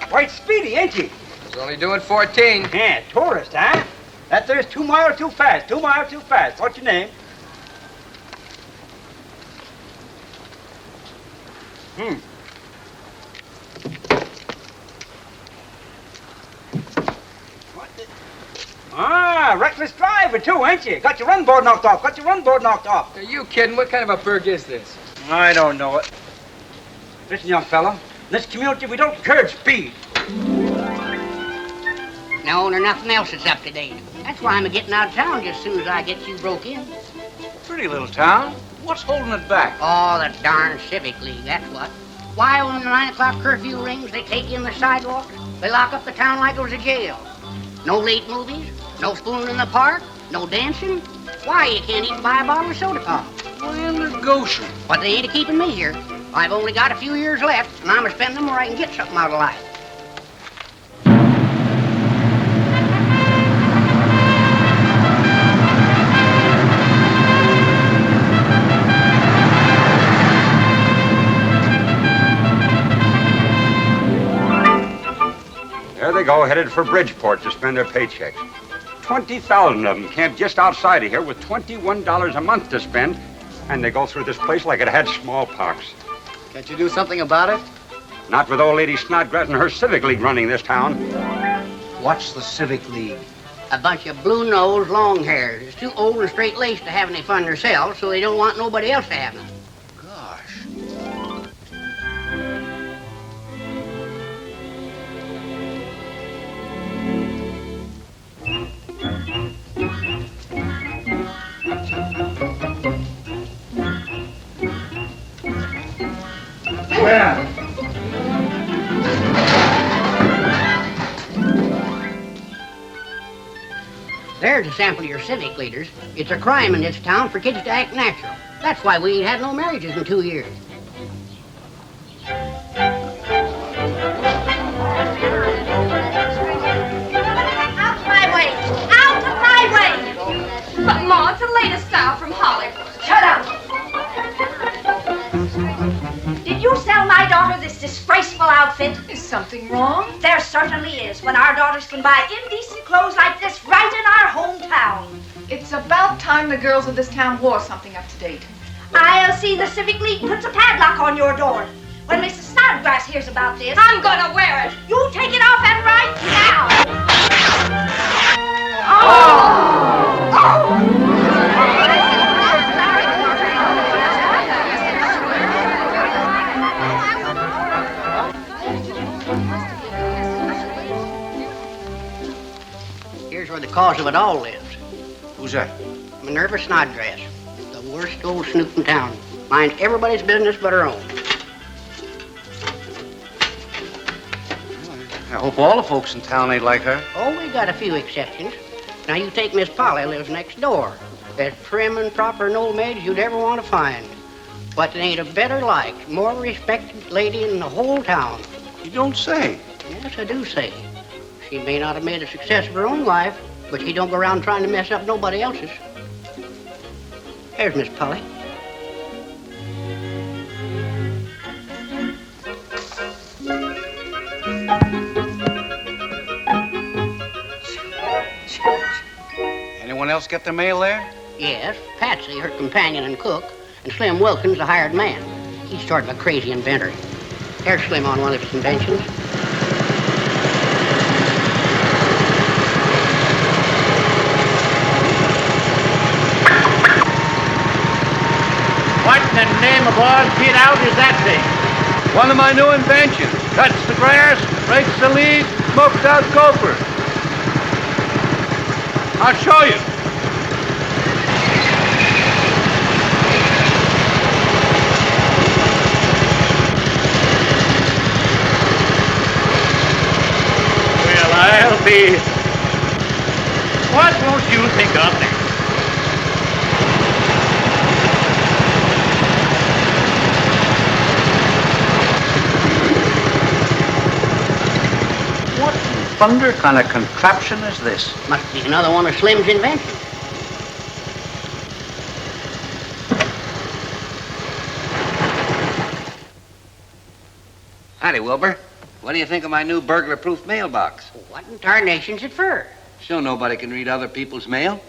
Quite speedy, ain't he? He's only doing 14. Yeah, tourist, huh? That there's 2 miles too fast. 2 miles too fast. What's your name? What the... Ah, reckless driver, too, ain't you? Got your run board knocked off. Are you kidding? What kind of a burg is this? I don't know it. Listen, young fellow. In this community, we don't encourage speed. No, there's nothing else that's up to date. That's why I'm getting out of town just as soon as I get you broke in. Pretty little town. What's holding it back? Oh, the darn Civic League, that's what. Why, when the 9 o'clock curfew rings, they take in the sidewalks. They lock up the town like it was a jail. No late movies, no spooning in the park, no dancing. Why, you can't even buy a bottle of soda pop. Well, in the Goshen. But they ain't keeping me here. I've only got a few years left, and I'm gonna spend them where I can get something out of life. There they go, headed for Bridgeport to spend their paychecks. 20,000 of them camped just outside of here with $21 a month to spend, and they go through this place like it had smallpox. Can't you do something about it? Not with old lady Snodgrass and her Civic League running this town. What's the Civic League? A bunch of blue-nosed long hairs. It's too old and straight-laced to have any fun themselves, so they don't want nobody else to have none. Gosh. Where? There's a sample of your civic leaders. It's a crime in this town for kids to act natural. That's why we ain't had no marriages in 2 years. Out of my way! Out of my way! But, Ma, it's the latest style from Hollywood. Shut up! Did you sell my daughter this disgraceful outfit? Is something wrong? There certainly is, when our daughters can buy indecent clothes like this right in our hometown. It's about time the girls of this town wore something up to date. I'll see the Civic League puts a padlock on your door. When Mrs. Snodgrass hears about this... I'm gonna wear it. You take it off and right now! Here's where the cause of it all lives. Who's that? Minerva Snodgrass, the worst old snoot in town. Minds everybody's business but her own. I hope all the folks in town ain't like her. Oh, we got a few exceptions. Now, you take Miss Polly, lives next door. As prim and proper an old maid as you'd ever want to find. But there ain't a better liked, more respected lady in the whole town. You don't say. Yes, I do say. She may not have made a success of her own life, but she don't go around trying to mess up nobody else's. Here's Miss Polly. Anyone else get the mail there? Yes, Patsy, her companion and cook, and Slim Wilkins, the hired man. He's sort of a crazy inventor. Here's Slim on one of his inventions. the name of all get out is that thing? One of my new inventions. Cuts the grass, breaks the leaves, smokes out gophers. I'll show you. Well, I'll be... What won't you think of next? What in thunder kind of contraption is this? Must be another one of Slim's inventions. Howdy, Wilbur. What do you think of my new burglar-proof mailbox? What in tarnation's it for? So nobody can read other people's mail?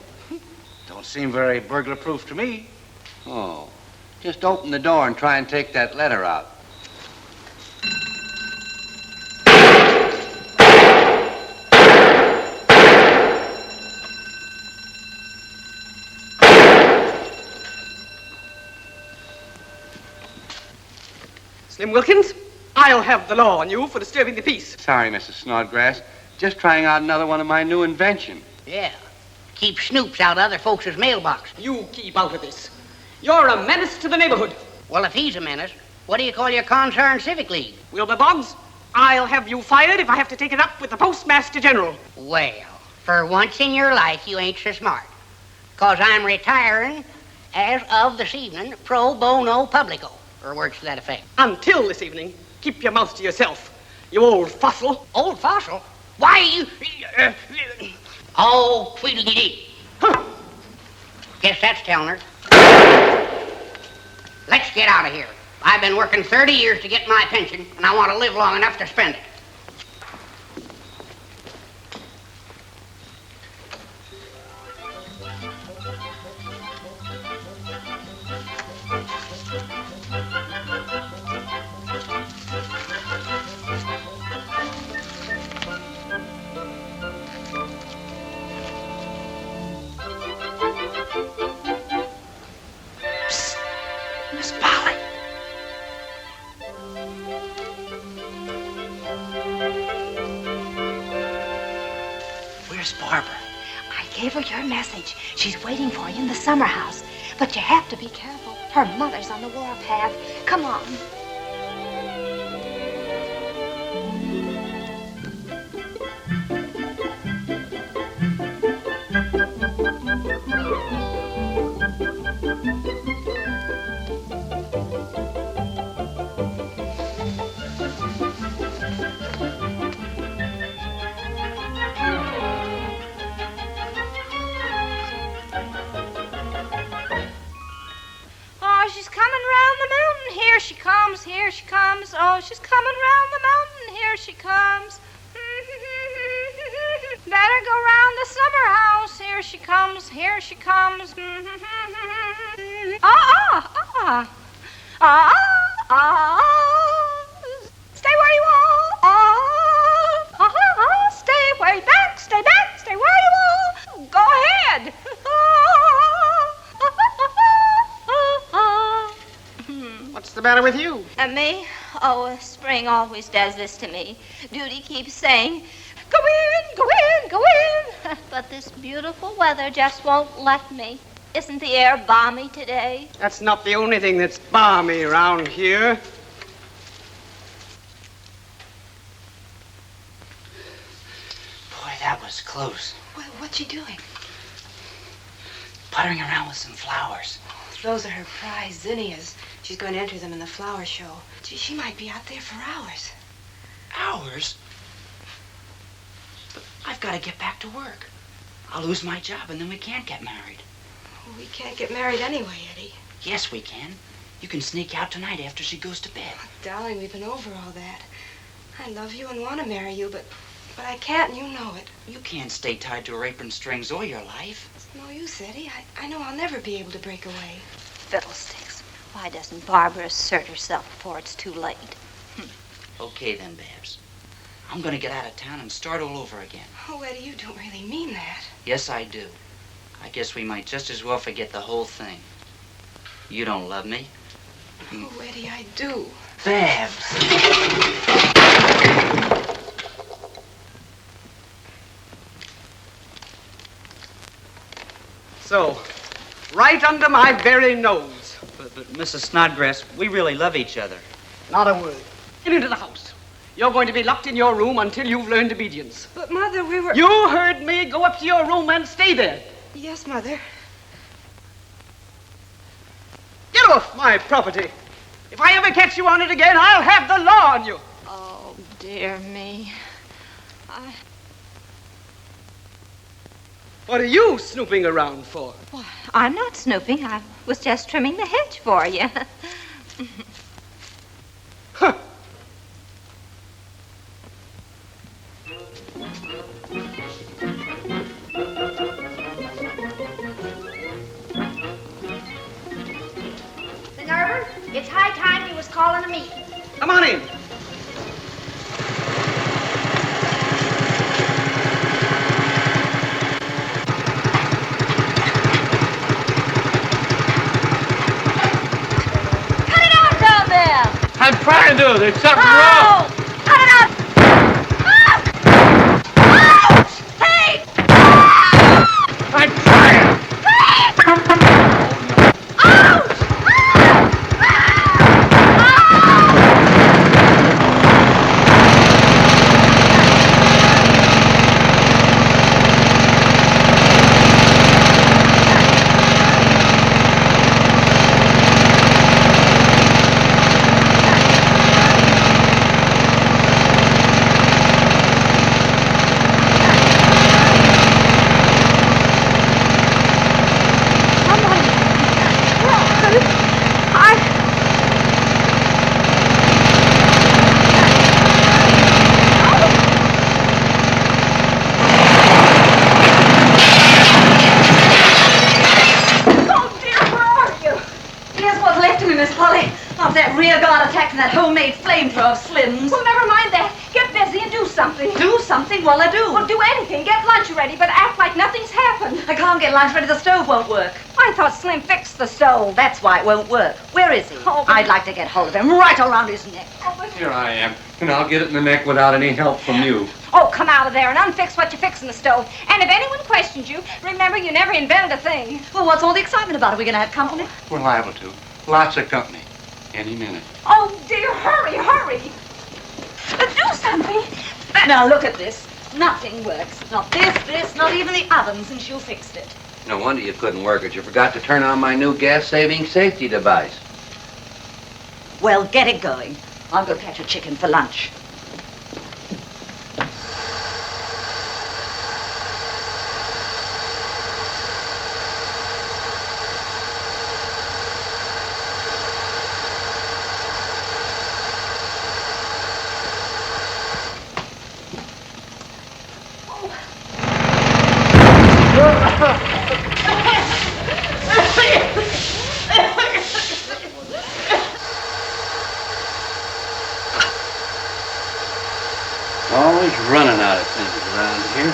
Don't seem very burglar-proof to me. Oh, just open the door and try and take that letter out. Slim Wilkins, I'll have the law on you for disturbing the peace. Sorry, Mrs. Snodgrass. Just trying out another one of my new inventions. Yeah. Keep snoops out of other folks' mailboxes. You keep out of this. You're a menace to the neighborhood. Well, if he's a menace, what do you call your concerned civic league? Wilbur Boggs, I'll have you fired if I have to take it up with the Postmaster General. Well, for once in your life, you ain't so smart. 'Cause I'm retiring, as of this evening, pro bono publico, or words to that effect. Until this evening, keep your mouth to yourself, you old fossil. Old fossil? Why, you... Oh, Tweedledee. Huh. Guess that's telling her. Let's get out of here. I've been working 30 years to get my pension, and I want to live long enough to spend it. Miss Polly. Where's Barbara? I gave her your message. She's waiting for you in the summer house. But you have to be careful. Her mother's on the warpath. Come on. Oh, she's coming round the mountain. Here she comes, here she comes. Oh, she's coming round the mountain. Here she comes. Better go round the summer house. Here she comes, here she comes. Stay where you are. Stay way back, stay back, stay where you are. Go ahead. What's the matter with you? And me? Oh, spring always does this to me. Duty keeps saying, go in, go in, go in. But this beautiful weather just won't let me. Isn't the air balmy today? That's not the only thing that's balmy around here. Boy, that was close. What's she doing? Puttering around with some flowers. Those are her prize zinnias. She's going to enter them in the flower show. Gee, she might be out there for hours. Hours? But I've got to get back to work. I'll lose my job and then we can't get married. We can't get married anyway, Eddie. Yes, we can. You can sneak out tonight after she goes to bed. Darling, we've been over all that. I love you and want to marry you, but I can't, and you know it. You can't stay tied to her apron strings all your life. It's no use, Eddie. I know I'll never be able to break away. Fiddlesticks. Why doesn't Barbara assert herself before it's too late? Okay then, Babs. I'm going to get out of town and start all over again. Oh, Eddie, you don't really mean that. Yes, I do. I guess we might just as well forget the whole thing. You don't love me. Oh, Eddie, I do. Babs. So, right under my very nose. But Mrs. Snodgrass, we really love each other. Not a word. Get into the house. You're going to be locked in your room until you've learned obedience. But, Mother, we were... You heard me. Go up to your room and stay there. Yes, Mother. Get off my property. If I ever catch you on it again, I'll have the law on you. Oh, dear me. What are you snooping around for? Well, I'm not snooping. I was just trimming the hedge for you. Huh. Minerva, it's high time you was calling a meeting. Come on in. Cut it out down there! I'm trying to. There's something Oh! wrong. Cut it out! Ouch! Hey! I'm trying. Ouch! Of that rear guard attack and that homemade flamethrower of Slim's. Well, never mind that. Get busy and do something. Do something? Well, I do. Well, do anything. Get lunch ready, but act like nothing's happened. I can't get lunch ready. The stove won't work. I thought Slim fixed the stove. That's why it won't work. Where is he? Oh, but- I'd like to get hold of him right around his neck. Here I am, and I'll get it in the neck without any help from you. Oh, come out of there and unfix what you fix in the stove. And if anyone questions you, remember you never invented a thing. Well, what's all the excitement about? Are we going to have company? We're liable to. Lots of company. Any minute. Oh, dear, hurry, hurry. Do something. Now, look at this. Nothing works. Not this, not even the oven since you fixed it. No wonder you couldn't work it. You forgot to turn on my new gas-saving safety device. Well, get it going. I'll go catch a chicken for lunch. Always running out of things around here.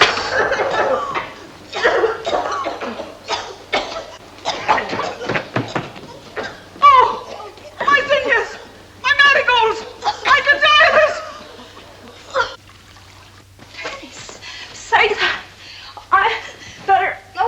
Oh, my zinnias! My marigolds! I could die of this! Say that. I better... No.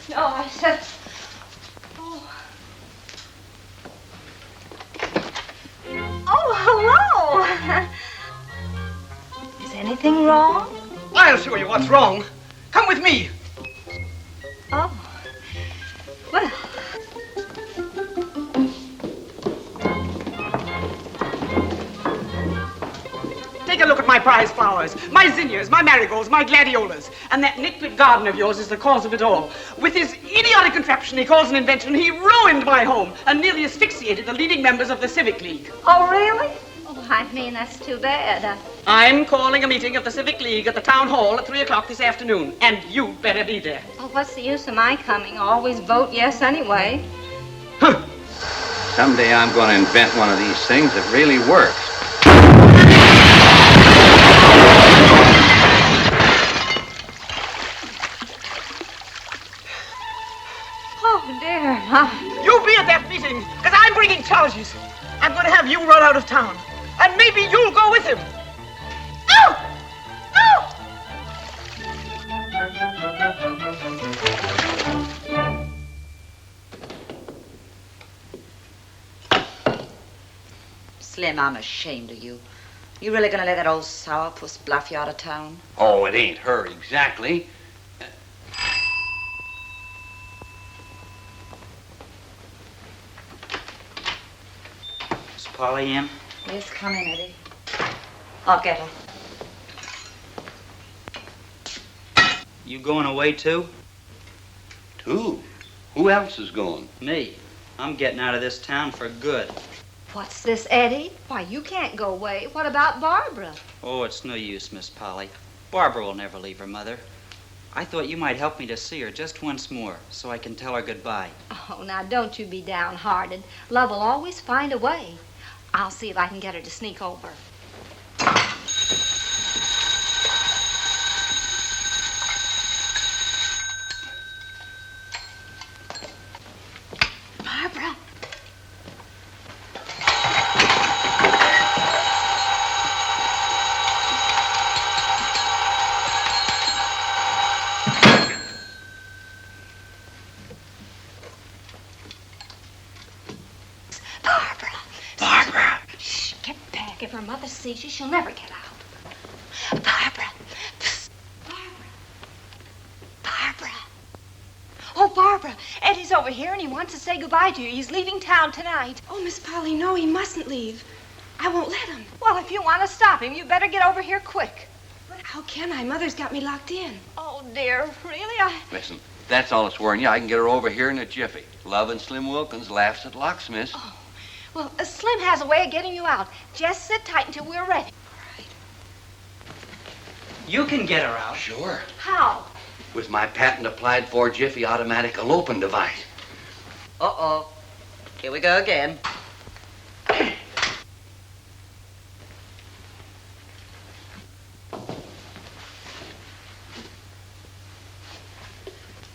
No, I said... Oh. Oh, hello. Is anything wrong? I'll show you what's wrong. Come with me. Oh. Well. Take a look at my prize flowers, my zinnias, my marigolds, my gladiolas. And that nitwit garden of yours is the cause of it all. With his idiotic contraption he calls an invention, he ruined my home and nearly asphyxiated the leading members of the Civic League. Oh, really? Oh, I mean, that's too bad. I'm calling a meeting of the Civic League at the town hall at 3 o'clock this afternoon, and you better be there. Oh, what's the use of my coming? Always vote yes anyway. Someday I'm going to invent one of these things that really works. Oh, dear. You be at that meeting, because I'm bringing charges. I'm going to have you run out of town, and maybe you'll go with him. Oh! Slim, I'm ashamed of you. You really gonna let that old sourpuss bluff you out of town? Oh, it ain't her exactly. Is Polly in? Yes, come in, Eddie. I'll get her. You going away too? Two? Who else is going? Me. I'm getting out of this town for good. What's this, Eddie? Why, you can't go away. What about Barbara? Oh, it's no use, Miss Polly. Barbara will never leave her mother. I thought you might help me to see her just once more, so I can tell her goodbye. Oh, now don't you be downhearted. Love will always find a way. I'll see if I can get her to sneak over. Barbara. If her mother sees you, she'll never get out. Barbara. Psst. Barbara. Barbara. Oh, Barbara. Eddie's over here and he wants to say goodbye to you. He's leaving town tonight. Oh, Miss Polly, no, he mustn't leave. I won't let him. Well, if you want to stop him, you better get over here quick. But how can I? Mother's got me locked in. Oh, dear. Really? Listen, that's all it's worrying you. I can get her over here in a jiffy. Love and Slim Wilkins laughs at locksmiths. Oh. Well, Slim has a way of getting you out. Just sit tight until we're ready. All right. You can get her out. Sure. How? With my patent applied for Jiffy automatic eloping device. Uh-oh. Here we go again.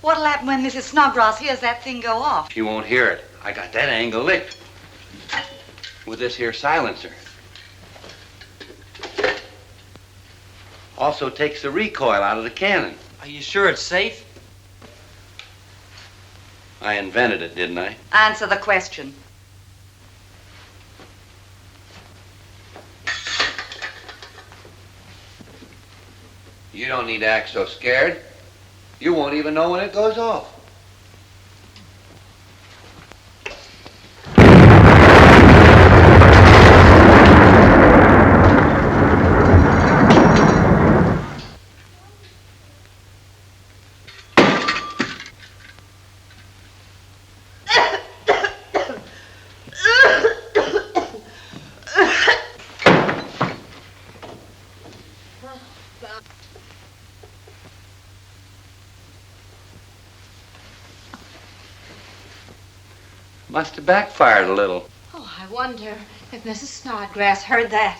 What'll happen when Mrs. Snodgrass hears that thing go off? She won't hear it. I got that angle licked. With this here silencer. Also takes the recoil out of the cannon. Are you sure it's safe? I invented it, didn't I? Answer the question. You don't need to act so scared. You won't even know when it goes off. Must have backfired a little. Oh, I wonder if Mrs. Snodgrass heard that.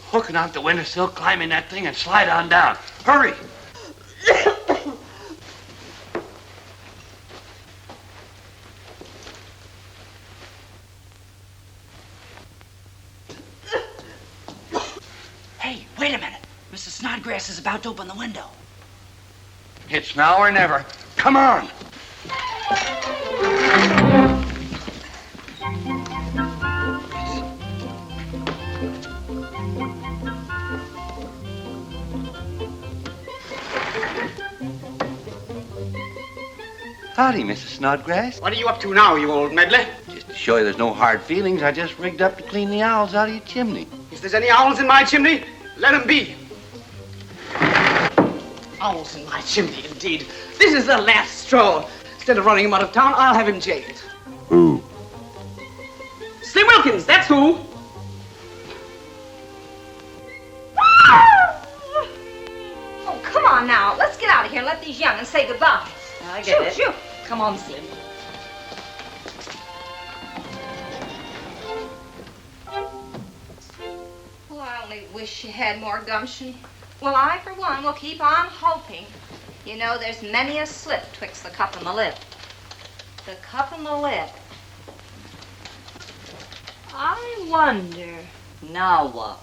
Hooking out the windowsill, climbing that thing, and slide on down. Hurry! Hey, wait a minute. Mrs. Snodgrass is about to open the window. It's now or never. Come on! Howdy, Mrs. Snodgrass. What are you up to now, you old meddler? Just to show you there's no hard feelings, I just rigged up to clean the owls out of your chimney. If there's any owls in my chimney, let them be. Owls in my chimney, indeed. This is the last straw. Instead of running him out of town, I'll have him jailed. Who? Slim Wilkins, that's who. Oh, come on now. Let's get out of here and let these young'uns say goodbye. I get it. Shoot. Come on, Slim. Well, I only wish she had more gumption. Well, I, for one, will keep on hoping. You know, there's many a slip twixt the cup and the lip. The cup and the lip. I wonder. Now what?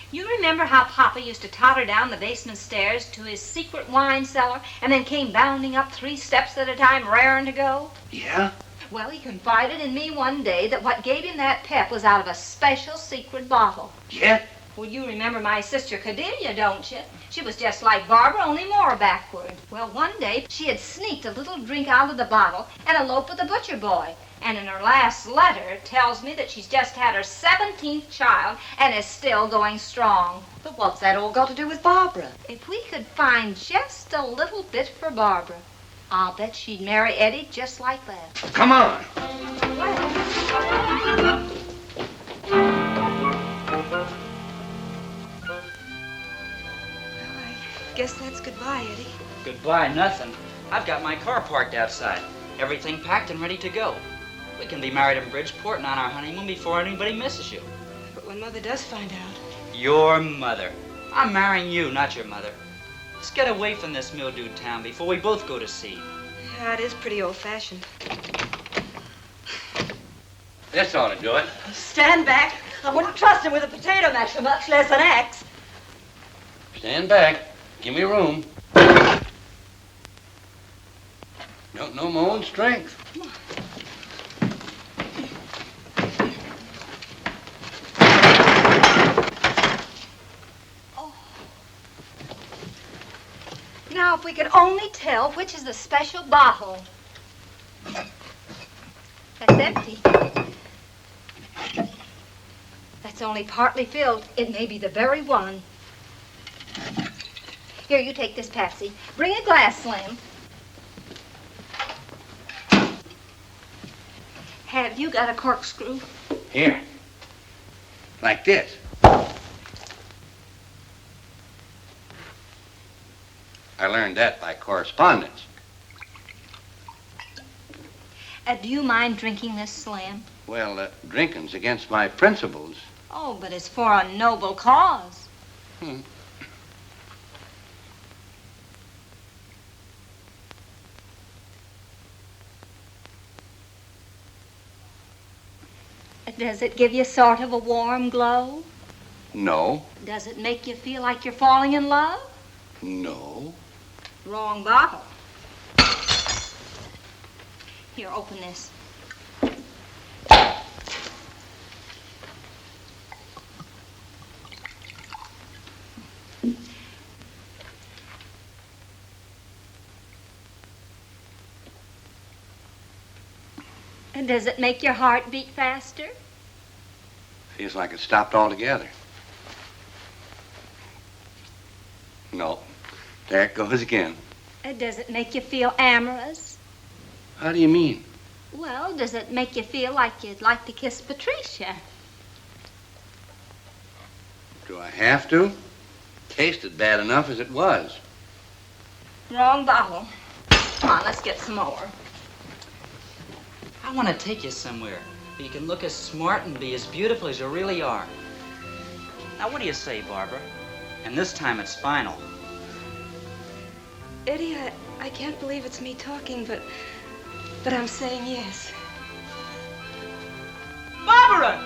You remember how Papa used to totter down the basement stairs to his secret wine cellar and then came bounding up 3 steps at a time, raring to go? Yeah? Well, he confided in me one day that what gave him that pep was out of a special secret bottle. Yeah? Well, you remember my sister Cordelia, don't you? She was just like Barbara, only more backward. Well, one day she had sneaked a little drink out of the bottle and eloped with the butcher boy. And in her last letter tells me that she's just had her 17th child and is still going strong. But what's that all got to do with Barbara? If we could find just a little bit for Barbara, I'll bet she'd marry Eddie just like that. Come on. Guess that's goodbye, Eddie. Goodbye, nothing. I've got my car parked outside. Everything packed and ready to go. We can be married in Bridgeport and on our honeymoon before anybody misses you. But when Mother does find out... Your mother. I'm marrying you, not your mother. Let's get away from this mildewed town before we both go to sea. Yeah, it is pretty old-fashioned. This ought to do it. Stand back. I wouldn't trust him with a potato masher, much less an axe. Stand back. Give me room. Don't know my own strength. Now, if we could only tell which is the special bottle. That's empty. That's only partly filled. It may be the very one. Here, you take this, Patsy. Bring a glass, Slim. Have you got a corkscrew? Here. Like this. I learned that by correspondence. Do you mind drinking this, Slim? Well, drinking's against my principles. Oh, but it's for a noble cause. Does it give you sort of a warm glow? No. Does it make you feel like you're falling in love? No. Wrong bottle. Here, open this. And does it make your heart beat faster? Feels like it stopped altogether. No. There it goes again. Does it make you feel amorous? How do you mean? Well, does it make you feel like you'd like to kiss Patricia? Do I have to? Tasted bad enough as it was. Wrong bottle. Come on, let's get some more. I want to take you somewhere where you can look as smart and be as beautiful as you really are. Now, what do you say, Barbara? And this time it's final. Eddie, I can't believe it's me talking, but I'm saying yes. Barbara!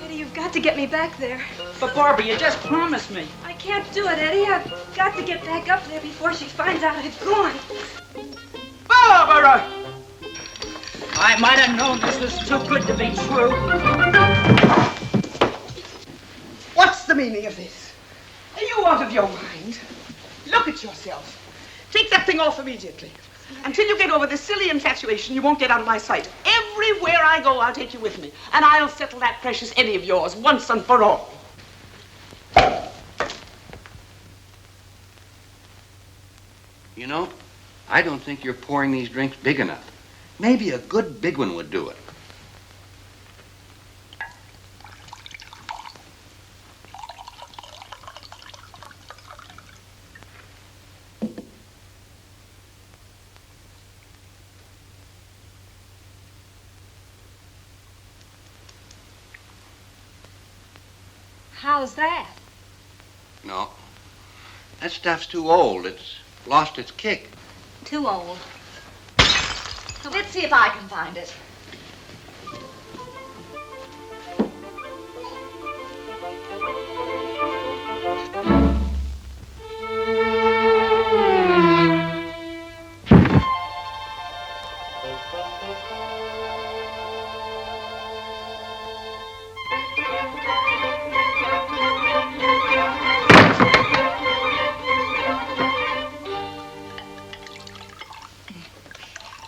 Eddie, you've got to get me back there. But, Barbara, you just promised me. I can't do it, Eddie. I've got to get back up there before she finds out I've gone. Barbara! I might have known this was too good to be true. What's the meaning of this? Are you out of your mind? Look at yourself. Take the thing off immediately. Until you get over this silly infatuation, you won't get out of my sight. Everywhere I go, I'll take you with me. And I'll settle that precious Eddie of yours once and for all. You know, I don't think you're pouring these drinks big enough. Maybe a good big one would do it. How's that? No. That stuff's too old. It's lost its kick. Too old. Let's see if I can find it.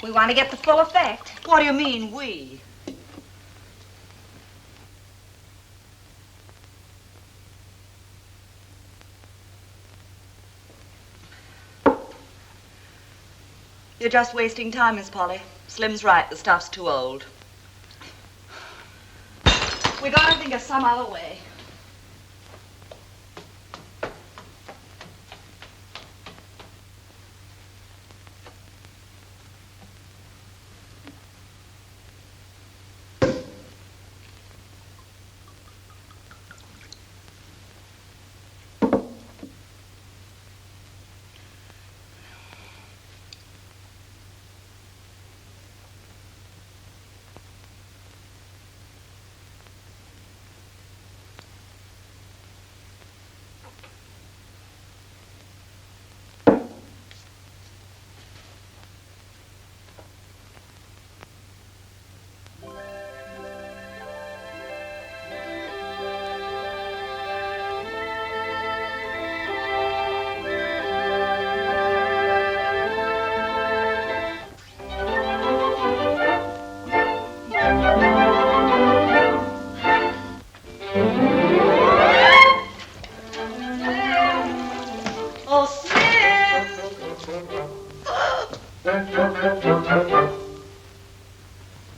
We want to get the full effect. What do you mean, we? You're just wasting time, Miss Polly. Slim's right, the stuff's too old. We gotta think of some other way.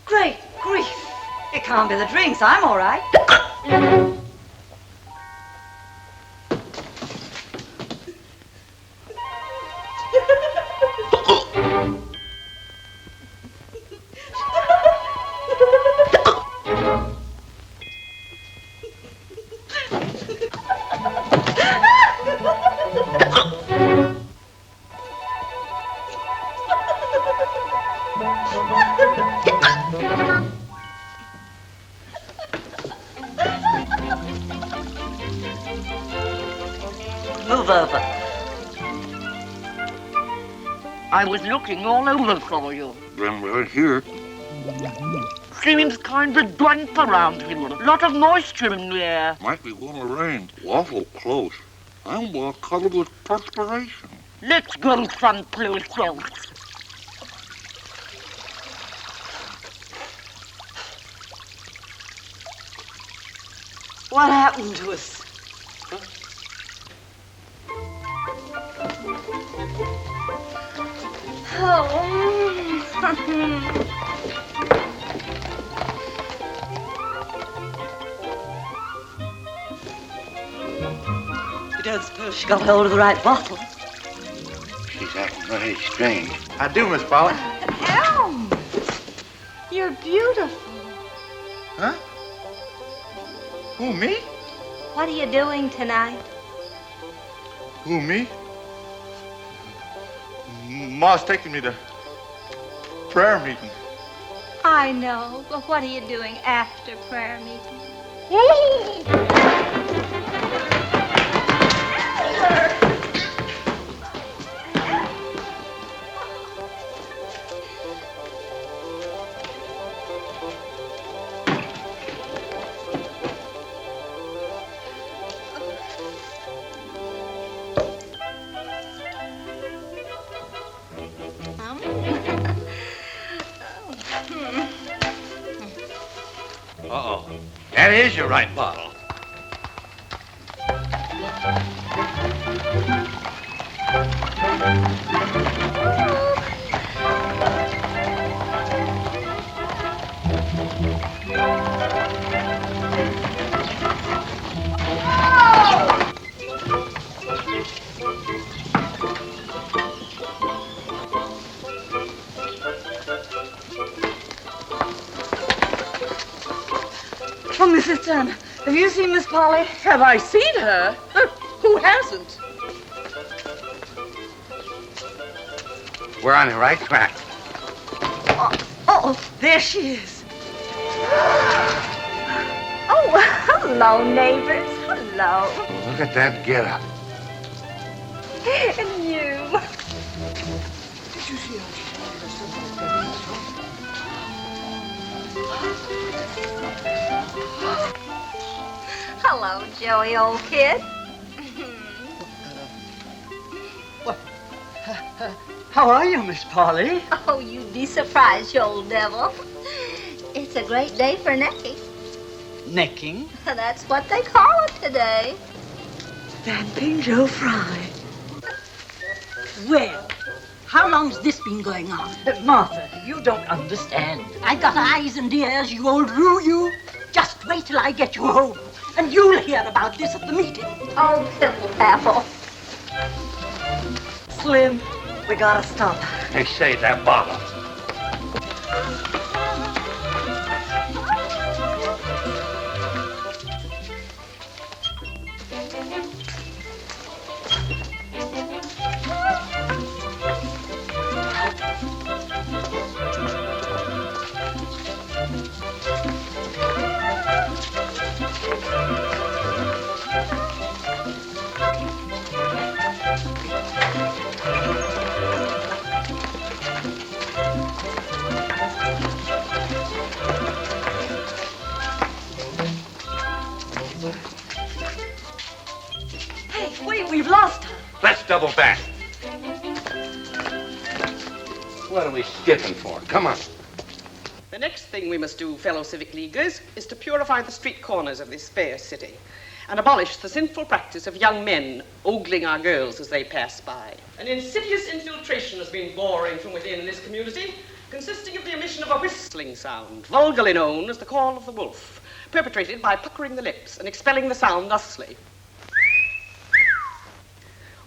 Great grief. It can't be the drinks. I'm all right. Move over. I was looking all over for you. Then we're here. Seems kind of damp around here. Lot of moisture in the air. Might be gonna rain. Awful close. I'm all covered with perspiration. Let's go someplace else. What happened to us? You don't suppose she got hold of the right bottle? She's acting very strange. I do, Miss Polly. Elm, you're beautiful. Huh? Who, me? What are you doing tonight? Who, me? Ma's taking me to prayer meeting. I know, but what are you doing after prayer meeting? Uh-oh. That is your right bottle. Oh, Mrs. Turner, have you seen Miss Polly? Have I seen her? Who hasn't? We're on the right track. Oh, there she is. Oh, hello, neighbors. Hello. Look at that get-up. And you. Did you see her? Hello, Joey, old kid. How are you, Miss Polly? Oh, you'd be surprised, you old devil. It's a great day for necking. Necking? That's what they call it today. Vamping Joe Fry. Well, how long's this been going on? Martha, you don't understand. I got eyes and ears, you old roo, you. Just wait till I get you home, and you'll hear about this at the meeting. Oh, piffle apple. Slim, we gotta stop. Hey, say that bottle. Hey, wait, we've lost her. Let's double back. What are we skipping for? Come on. The next thing we must do, fellow civic leaguers, is to purify the street corners of this fair city and abolish the sinful practice of young men ogling our girls as they pass by. An insidious infiltration has been boring from within this community, consisting of the emission of a whistling sound, vulgarly known as the call of the wolf, perpetrated by puckering the lips and expelling the sound thusly.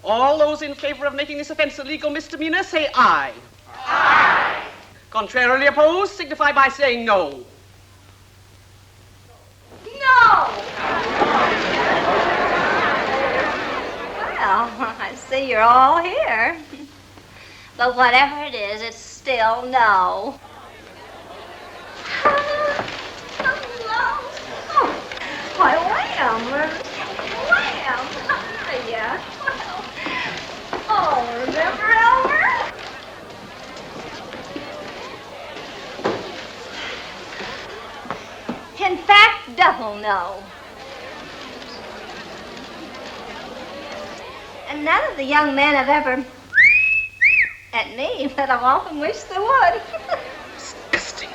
All those in favor of making this offense a legal misdemeanor say aye. Aye. Contrarily opposed, signify by saying no. No! Well, I see you're all here. But whatever it is, it's still no. Hello. Oh, why, Wham! Wham! Hiya. Oh, remember Elmer? In fact, double no. And none of the young men have ever at me, but I've often wished they would. Disgusting.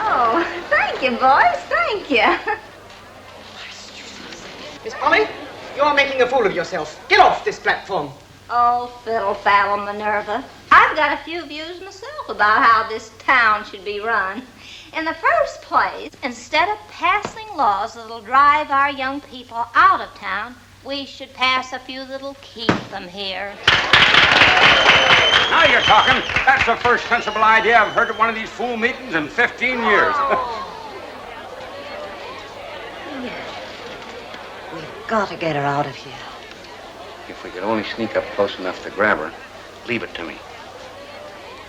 Oh, thank you, boys, thank you. Miss Polly, you're making a fool of yourself. Get off this platform. Oh, fiddle-faddle, Minerva. I've got a few views myself about how this town should be run. In the first place, instead of passing laws that'll drive our young people out of town, we should pass a few that'll keep them here. Now you're talking. That's the first sensible idea I've heard at one of these fool meetings in 15 years. We've got to get her out of here. If we could only sneak up close enough to grab her, leave it to me.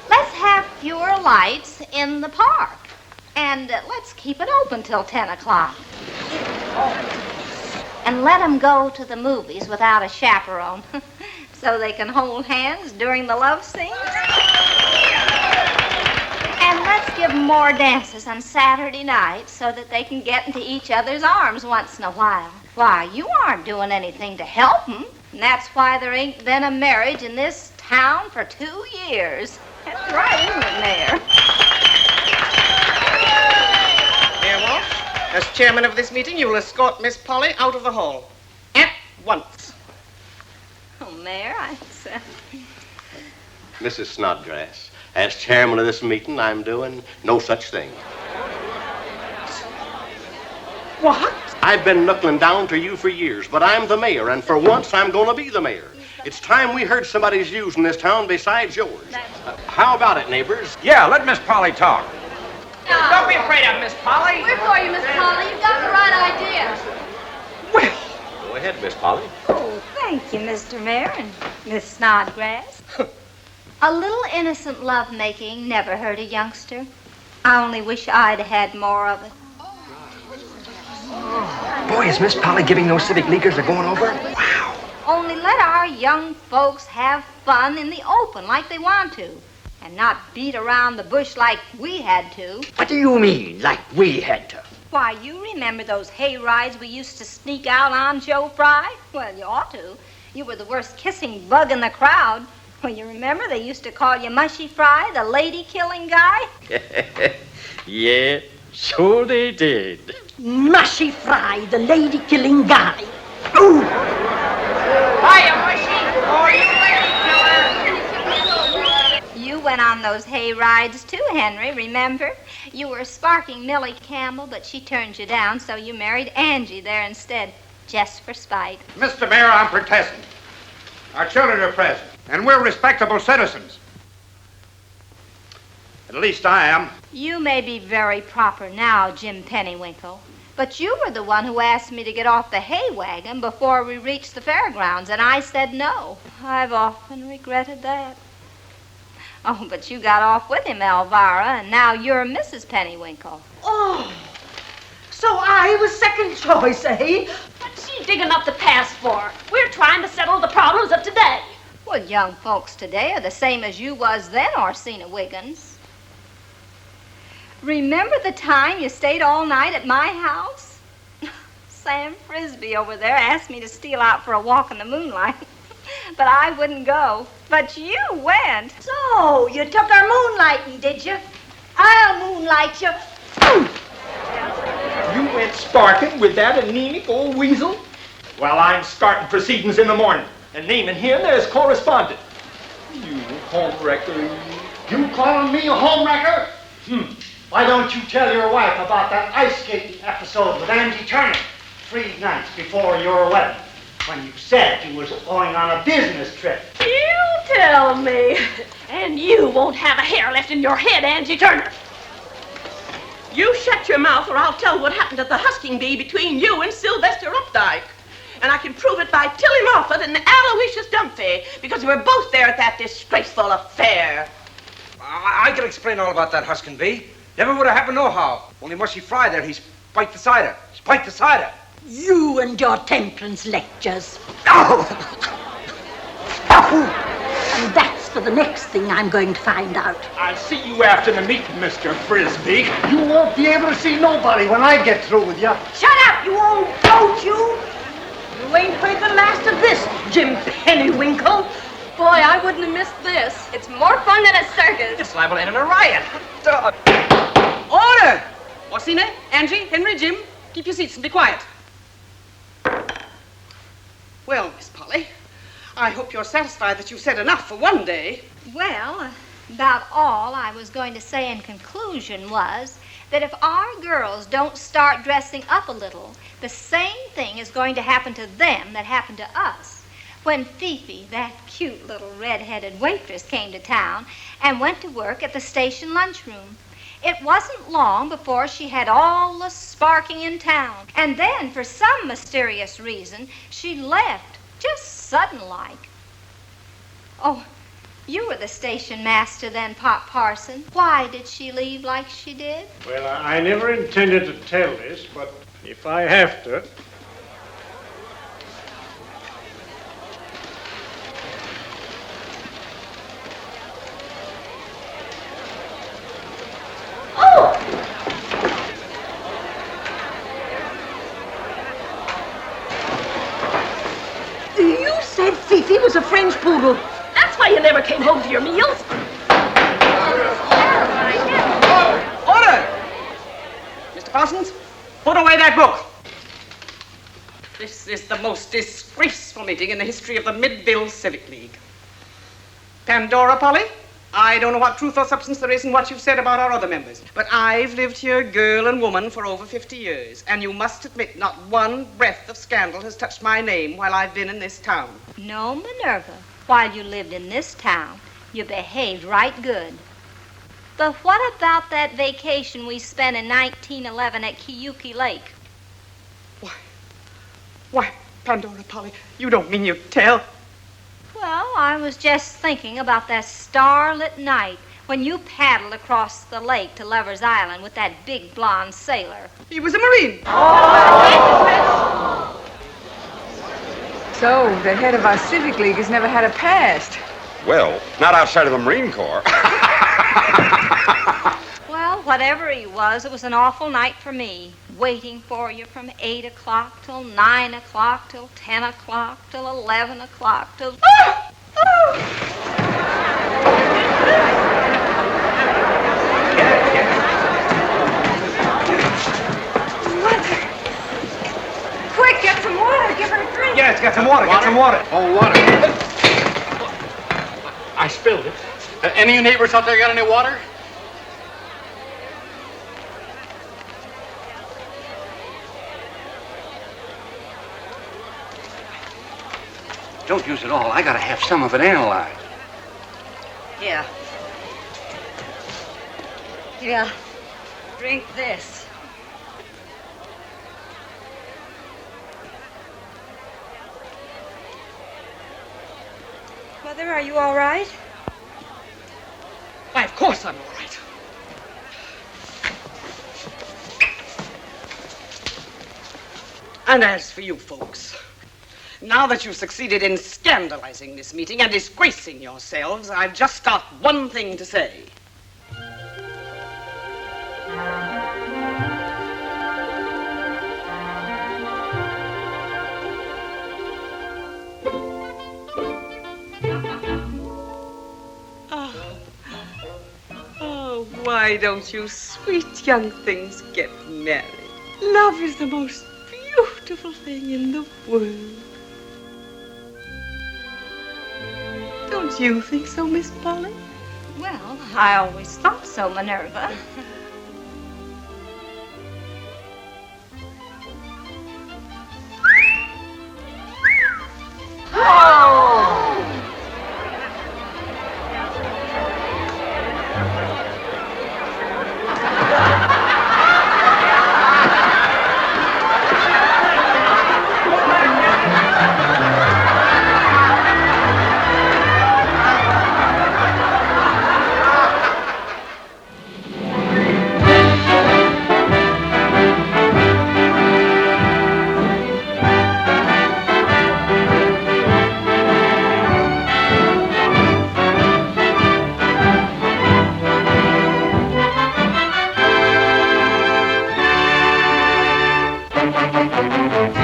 Let's have fewer lights in the park. And let's keep it open till 10 o'clock. And let them go to the movies without a chaperone so they can hold hands during the love scenes. And Let's give 'em more dances on Saturday night so that they can get into each other's arms once in a while. Why, you aren't doing anything to help 'em. And that's why there ain't been a marriage in this town for 2 years. That's right, isn't it, Mayor? Mayor Walsh, as chairman of this meeting, you will escort Miss Polly out of the hall. At once. Oh, Mayor, Mrs. Snodgrass, as chairman of this meeting, I'm doing no such thing. What? I've been knuckling down to you for years, but I'm the mayor, and for once I'm going to be the mayor. It's time we heard somebody's views in this town besides yours. How about it, neighbors? Yeah, let Miss Polly talk. Don't be afraid of Miss Polly. We're for you, Miss Polly. You've got the right idea. Go ahead, Miss Polly. Oh, thank you, Mr. Mayor and Miss Snodgrass. A little innocent lovemaking never hurt a youngster. I only wish I'd had more of it. Boy, is Miss Polly giving those civic leaguers a going over? Wow. Only let our young folks have fun in the open like they want to, and not beat around the bush like we had to. What do you mean, like we had to? Why, you remember those hay rides we used to sneak out on, Joe Fry? Well, you ought to. You were the worst kissing bug in the crowd. Well, you remember they used to call you Mushy Fry, the lady-killing guy? Yeah, sure they did. Mushy Fry, the lady-killing guy. Ooh! Hiya, Mushy! Oh, you lady killer! You went on those hay rides too, Henry, remember? You were sparking Millie Campbell, but she turned you down, so you married Angie there instead, just for spite. Mr. Mayor, I'm protesting. Our children are present, and we're respectable citizens. At least I am. You may be very proper now, Jim Pennywinkle, but you were the one who asked me to get off the hay wagon before we reached the fairgrounds, and I said no. I've often regretted that. Oh, but you got off with him, Elvira, and now you're Mrs. Pennywinkle. Oh, so I was second choice, eh? What's she digging up the past for? We're trying to settle the problems of today. Well, young folks today are the same as you was then, Orsina Wiggins. Remember the time you stayed all night at my house? Sam Frisbee over there asked me to steal out for a walk in the moonlight, but I wouldn't go. But you went. So, you took her moonlighting, did you? I'll moonlight you. You went sparking with that anemic old weasel? Well, I'm starting proceedings in the morning and naming him as correspondent. You homewrecker. You calling me a homewrecker? Why don't you tell your wife about that ice skating episode with Angie Turner 3 nights before your wedding, when you said you was going on a business trip? You tell me. And you won't have a hair left in your head, Angie Turner. You shut your mouth or I'll tell what happened at the husking bee between you and Sylvester Updike. And I can prove it by Tilly Moffat and Aloysius Dumphy, because we were both there at that disgraceful affair. I can explain all about that husking bee. Never would have happened nohow. Only Mushy Fry there, he's spiked the cider. Spiked the cider. You and your temperance lectures. Oh! And that's for the next thing I'm going to find out. I'll see you after the meeting, Mr. Frisbee. You won't be able to see nobody when I get through with you. Shut up, you old goat, you! You ain't heard the last of this, Jim Pennywinkle. Boy, I wouldn't have missed this. It's more fun than a circus. It's liable to end in a riot. Order! Orsina, Angie, Henry, Jim, keep your seats and be quiet. Well, Miss Polly, I hope you're satisfied that you've said enough for one day. Well, about all I was going to say in conclusion was that if our girls don't start dressing up a little, the same thing is going to happen to them that happened to us. When Fifi, that cute little red-headed waitress, came to town and went to work at the station lunchroom. It wasn't long before she had all the sparking in town. And then, for some mysterious reason, she left, just sudden-like. Oh, you were the station master then, Pop Parson. Why did she leave like she did? Well, I never intended to tell this, but if I have to... Poodle. That's why you never came home to your meals. Order! Mr. Parsons, put away that book. This is the most disgraceful meeting in the history of the Midville Civic League. Pandora Polly, I don't know what truth or substance there is in what you've said about our other members, but I've lived here, girl and woman, for over 50 years, and you must admit not one breath of scandal has touched my name while I've been in this town. No, Minerva. While you lived in this town, you behaved right good. But what about that vacation we spent in 1911 at Keuke Lake? Why, Pandora Polly, you don't mean you'd tell? Well, I was just thinking about that starlit night when you paddled across the lake to Lover's Island with that big blonde sailor. He was a Marine. So, the head of our Civic League has never had a past. Well, not outside of the Marine Corps. Well, whatever he was, it was an awful night for me. Waiting for you from 8 o'clock till 9 o'clock till 10 o'clock till 11 o'clock till... Quick, get some water. Give her a drink. Yes, get some water. Get some water. Oh, water. I spilled it. Any of you neighbors out there got any water? Don't use it all. I gotta have some of it analyzed. Here. Here. Drink this. Mother, are you all right? Why, of course I'm all right. And as for you folks, now that you've succeeded in scandalizing this meeting and disgracing yourselves, I've just got one thing to say. Oh, why don't you sweet young things get married? Love is the most beautiful thing in the world. Don't you think so, Miss Polly? Well, I always thought so, Minerva. Thank you.